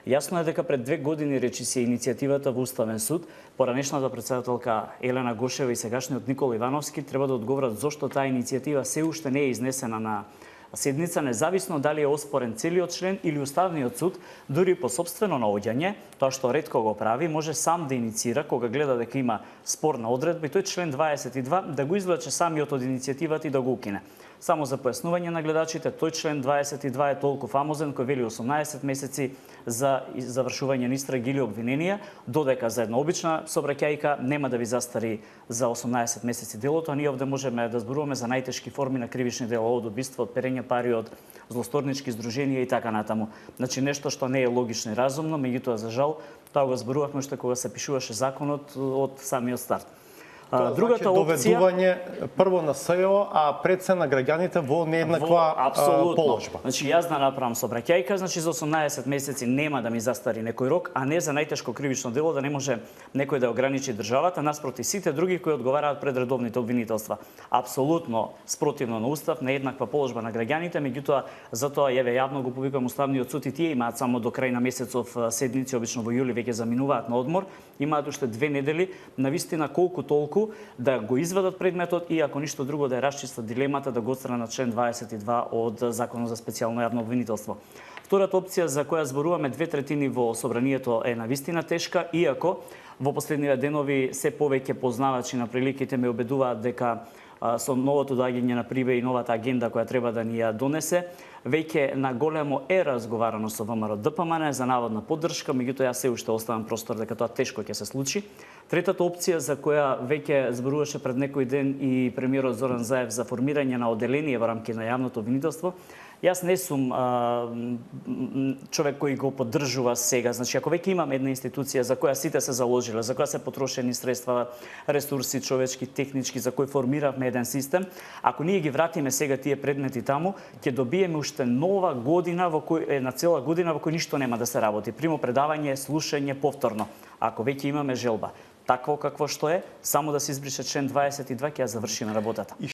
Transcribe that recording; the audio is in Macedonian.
Јасно е дека пред 2 години речиси иницијативата во Уставен суд, поранешната претседателка Елена Гошева и сегашниот Никола Ивановски треба да одговорат зошто таа иницијатива се уште не е изнесена на седница, независно дали е оспорен целиот член или Уставниот суд, дури по сопствено наоѓање, тоа што ретко го прави, може сам да инициира кога гледа дека има спорна одредба и тој член 22 да го извлече самиот од иницијативата и да го укине. Само за појаснување на гледачите, тој член 22 е толку фамозен кој вели 18 месеци за завршување на истраги или обвиненија, додека за една обична сообраќајка нема да ви застари за 18 месеци делото, а ние овде можеме да зборуваме за најтешки форми на кривични дела, од убиство, од перење пари, од злосторнички здруженија и така натаму. Значи нешто што не е логично и разумно, меѓутоа за жал тоа го зборувавме уште кога се пишуваше законот од самиот старт. Другата опција доведување прво на СЕО, а пред се на граѓаните во нееднаква положба. Значи јас да направам сообраќајка, значи за 18 месеци нема да ми застари некој рок, а не за најтешко кривично дело да не може некој да ограничи државата наспроти сите други кои одговараат пред редовните обвинителства. Апсолутно спротивно на устав, нееднаква положба на граѓаните, меѓутоа затоа еве јавно го повикам Уставниот суд и тие имаат само до крај на месецов седници, обично во јули веќе заминуваат на одмор, имаат уште 2 недели, навистина колку толку да го извадат предметот и ако ништо друго да ја расчистат дилемата да го отстранат член 22 од Законот за специјално јавно обвинителство. Втората опција за која зборуваме 2/3 во собранието е навистина тешка, иако во последниве денови се повеќе познавачи на приликите ме убедуваат дека со новото доаѓање на Прибе и новата агенда која треба да ни ја донесе, веќе на големо е разговарано со ВМРО ДПМН за наводна поддршка, меѓутоа јас се уште оставам простор дека тоа тешко ќе се случи. Третата опција за која веќе зборуваше пред некој ден и премиерот Зоран Заев за формирање на оделение во рамки на јавното обвинителство, јас не сум човек кој го поддржува сега. Значи, ако веќе имаме една институција за која сите се заложиле, за која се потрошени средства, ресурси, човечки, технички, за кој формиравме еден систем, ако ние ги вратиме сега тие предмети таму, ќе добиеме уште нова година во кој една цела година во кој ништо нема да се работи. Примо предавање, слушање повторно. Ако веќе имаме желба, такво какво што е, само да се избрише член 22 ќе ја завршиме работата.